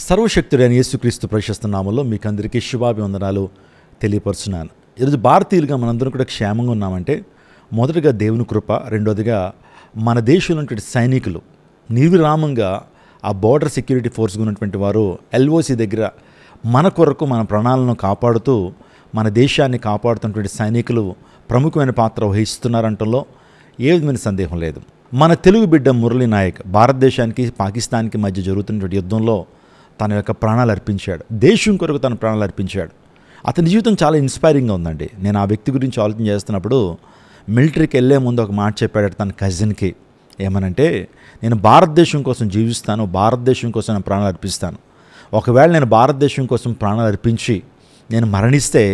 సర్వశక్తుడైన యేసుక్రీస్తు ప్రశస్త నామంలో మీకు అందరికీ శుభాభివందనాలు తెలియపరుచున్నాను. ఈరోజు భారతీయులుగా మనందరం కూడా క్షేమంగా ఉన్నామంటే మొదటగా దేవుని కృప, రెండోదిగా మన దేశంలో ఉన్నటువంటి సైనికులు నిర్విరామంగా ఆ బోర్డర్ సెక్యూరిటీ ఫోర్స్గా ఉన్నటువంటి వారు ఎల్ఓసి దగ్గర మన కొరకు మన ప్రాణాలను కాపాడుతూ మన దేశాన్ని కాపాడుతున్నటువంటి సైనికులు ప్రముఖమైన పాత్ర వహిస్తున్నారంటంలో ఏ విధమైన సందేహం లేదు. మన తెలుగు బిడ్డ మురళీ నాయక్ భారతదేశానికి పాకిస్తాన్కి మధ్య జరుగుతున్నటువంటి యుద్ధంలో తన యొక్క ప్రాణాలు అర్పించాడు. దేశం కొరకు తన ప్రాణాలు అర్పించాడు. అతని జీవితం చాలా ఇన్స్పైరింగ్గా ఉందండి. నేను ఆ వ్యక్తి గురించి ఆలోచన చేస్తున్నప్పుడు మిలిటరీకి వెళ్ళే ముందు ఒక మాట చెప్పాడు తన కజిన్కి. ఏమనంటే, నేను భారతదేశం కోసం జీవిస్తాను, భారతదేశం కోసం నేను ప్రాణాలు అర్పిస్తాను. ఒకవేళ నేను భారతదేశం కోసం ప్రాణాలు అర్పించి నేను మరణిస్తే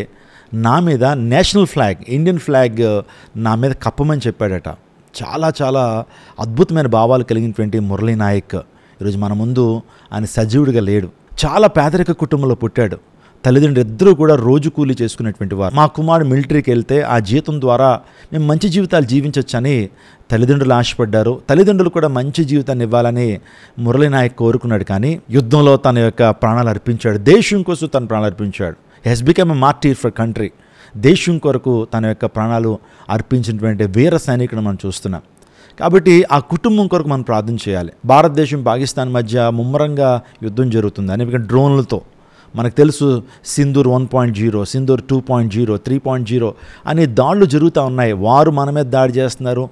నా మీద నేషనల్ ఫ్లాగ్, ఇండియన్ ఫ్లాగ్ నా మీద కప్పమని చెప్పాడట. చాలా చాలా అద్భుతమైన భావాలు కలిగినటువంటి మురళీ నాయక్ ఈరోజు మన ముందు ఆయన సజీవుడిగా లేడు. చాలా పేదరిక కుటుంబంలో పుట్టాడు. తల్లిదండ్రులు ఇద్దరూ కూడా రోజు కూలీ చేసుకునేటువంటి వారు. మా కుమారుడు మిలిటరీకి వెళ్తే ఆ జీతం ద్వారా మేము మంచి జీవితాలు జీవించవచ్చని తల్లిదండ్రులు ఆశపడ్డారు. తల్లిదండ్రులు కూడా మంచి జీవితాన్ని ఇవ్వాలని మురళీ నాయక్ కోరుకున్నాడు. కానీ యుద్ధంలో తన యొక్క ప్రాణాలు అర్పించాడు. దేశం కోసం తన ప్రాణాలు అర్పించాడు. He's become a martyr for country. దేశం కొరకు తన యొక్క ప్రాణాలు అర్పించినటువంటి వీర సైనికుడు మనం చూస్తున్నాం. కాబట్టి ఆ కుటుంబం కొరకు మనం ప్రార్థన చేయాలి. భారతదేశం పాకిస్తాన్ మధ్య ముమ్మరంగా యుద్ధం జరుగుతుంది అనేక డ్రోన్లతో. మనకు తెలుసు సింధూర్ 1.0, సింధూర్ 2.0, 3.0 అనే దాడులు జరుగుతూ ఉన్నాయి. వారు మన మీద దాడి చేస్తున్నారు,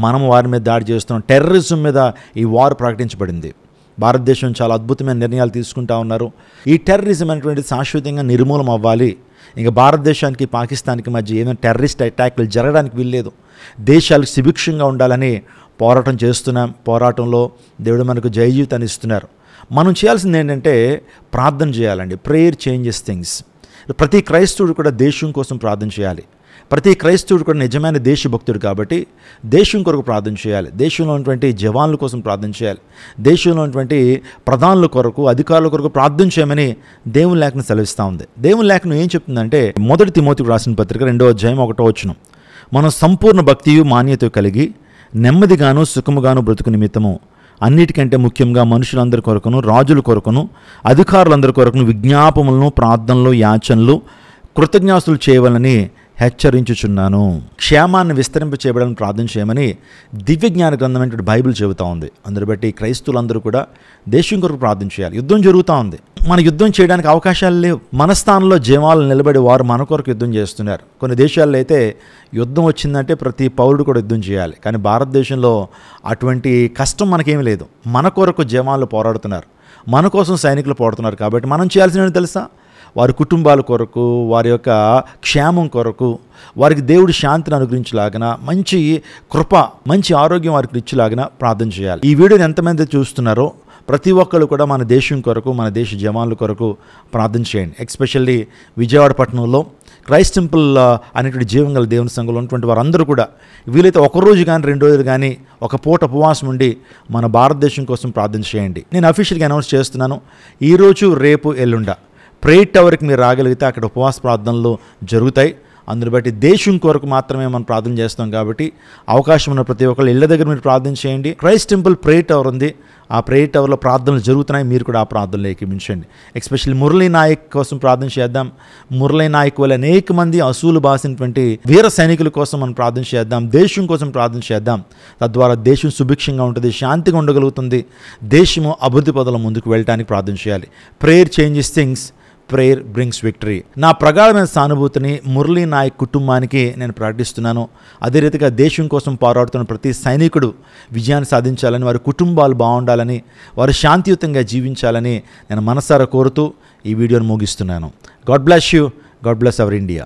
మనం వారి మీద దాడి చేస్తున్నాం. టెర్రరిజం మీద ఈ వార్ ప్రకటించబడింది. భారతదేశం చాలా అద్భుతమైన నిర్ణయాలు తీసుకుంటూ ఉన్నారు. ఈ టెర్రరిజం అనేటువంటిది శాశ్వతంగా నిర్మూలం అవ్వాలి. ఇంకా భారతదేశానికి పాకిస్తాన్కి మధ్య ఏదైనా టెర్రరిస్ట్ అటాక్లు జరగడానికి వీల్లేదు. దేశాలకు సుభిక్షంగా ఉండాలని పోరాటం చేస్తున్నాం. పోరాటంలో దేవుడు మనకు జయ జీవితాన్ని ఇస్తున్నారు. మనం చేయాల్సింది ఏంటంటే ప్రార్థన చేయాలండి. Prayer changes things. ప్రతి క్రైస్తవుడు కూడా దేశం కోసం ప్రార్థన చేయాలి. ప్రతి క్రైస్తవుడు కూడా నిజమైన దేశభక్తుడు కాబట్టి దేశం కొరకు ప్రార్థన చేయాలి. దేశంలో ఉన్నటువంటి జవాన్ల కోసం ప్రార్థన చేయాలి. దేశంలో ఉన్నటువంటి ప్రధానుల కొరకు, అధికారుల కొరకు ప్రార్థన చేయమని దేవుని లేఖనం సెలవిస్తూ ఉంది. దేవుని లేఖనం ఏం చెప్తుందంటే, మొదటి తిమోతికి రాసిన పత్రిక 2వ అధ్యాయం 1వ వచనం, మనం సంపూర్ణ భక్తియు మాన్యత కలిగి నెమ్మదిగాను సుఖముగాను బ్రతుకు నిమిత్తము అన్నిటికంటే ముఖ్యంగా మనుషులందరి కొరకును, రాజుల కొరకును, అధికారులందరి కొరకును విజ్ఞాపములను, ప్రార్థనలు, యాచనలు, కృతజ్ఞాస్తులు చేయవాలని హెచ్చరించుచున్నాను. క్షేమాన్ని విస్తరింప చేయబడాలని ప్రార్థన చేయమని దివ్య జ్ఞాన గ్రంథమైనటువంటి బైబిల్ చెబుతూ ఉంది. అందుని బట్టి క్రైస్తవులందరూ కూడా దేశం కొరకు ప్రార్థన చేయాలి. యుద్ధం జరుగుతూ ఉంది. మన యుద్ధం చేయడానికి అవకాశాలు లేవు. మన స్థానంలో జవాన్లు నిలబడి వారు మన కొరకు యుద్ధం చేస్తున్నారు. కొన్ని దేశాల్లో అయితే యుద్ధం వచ్చిందంటే ప్రతి పౌరుడు కూడా యుద్ధం చేయాలి. కానీ భారతదేశంలో అటువంటి కష్టం మనకేమీ లేదు. మన కొరకు జవాన్లు పోరాడుతున్నారు, మన కోసం సైనికులు పోరాడుతున్నారు. కాబట్టి మనం చేయాల్సినవి తెలుసా? వారి కుటుంబాల కొరకు, వారి యొక్క క్షేమం కొరకు, వారికి దేవుడి శాంతిని అనుగ్రహించలాగిన, మంచి కృప, మంచి ఆరోగ్యం వారికి ఇచ్చేలాగిన ప్రార్థన చేయాలి. ఈ వీడియోని ఎంతమంది చూస్తున్నారో ప్రతి ఒక్కళ్ళు కూడా మన దేశం కొరకు, మన దేశ జవాన్ల కొరకు ప్రార్థన చేయండి. ఎస్పెషల్లీ విజయవాడ పట్టణంలో క్రైస్ట్ టెంపుల్ అనేటువంటి జీవంగల దేవుని సంఘంలో ఉన్నటువంటి వారందరూ కూడా వీలైతే ఒకరోజు కానీ 2 రోజులు కానీ ఒక పూట ఉపవాసం ఉండి మన భారతదేశం కోసం ప్రార్థన చేయండి. నేను అఫీషియల్గా అనౌన్స్ చేస్తున్నాను, ఈరోజు, రేపు, ఎల్లుండ ప్రేయర్ టవర్కి మీరు రాగలిగితే అక్కడ ఉపవాస ప్రార్థనలు జరుగుతాయి. అందుని బట్టి దేశం కొరకు మాత్రమే మనం ప్రార్థన చేస్తాం. కాబట్టి అవకాశం ఉన్న ప్రతి ఒక్కళ్ళు ఇళ్ళ దగ్గర మీరు ప్రార్థన చేయండి. క్రైస్ట్ టెంపుల్ ప్రేయర్ టవర్ ఉంది. ఆ ప్రేయర్ టవర్లో ప్రార్థనలు జరుగుతున్నాయి. మీరు కూడా ఆ ప్రార్థనలు ఏకీమించండి. ఎస్పెషల్లీ మురళీ నాయక్ కోసం ప్రార్థన చేద్దాం. మురళీ నాయక్ వల్ల అనేక మంది అసూలు బాసినటువంటి వీర సైనికుల కోసం మనం ప్రార్థన చేద్దాం. దేశం కోసం ప్రార్థన చేద్దాం. తద్వారా దేశం సుభిక్షంగా ఉంటుంది, శాంతిగా ఉండగలుగుతుంది. దేశము అభివృద్ధి పదంలో ముందుకు వెళ్ళడానికి ప్రార్థన చేయాలి. Prayer changes things, prayer brings victory. నా ప్రగాఢమైన సానుభూతిని మురళీ నాయక్ కుటుంబానికి నేను ప్రకటిస్తున్నాను. అదే రీతిగా దేశం కోసం పోరాడుతున్న ప్రతి సైనికుడు విజయాన్ని సాధించాలని, వారి కుటుంబాలు బాగుండాలని, వారు శాంతియుతంగా జీవించాలని నేను మనసారా కోరుతూ ఈ వీడియోను ముగిస్తున్నాను. God bless you. God bless our India.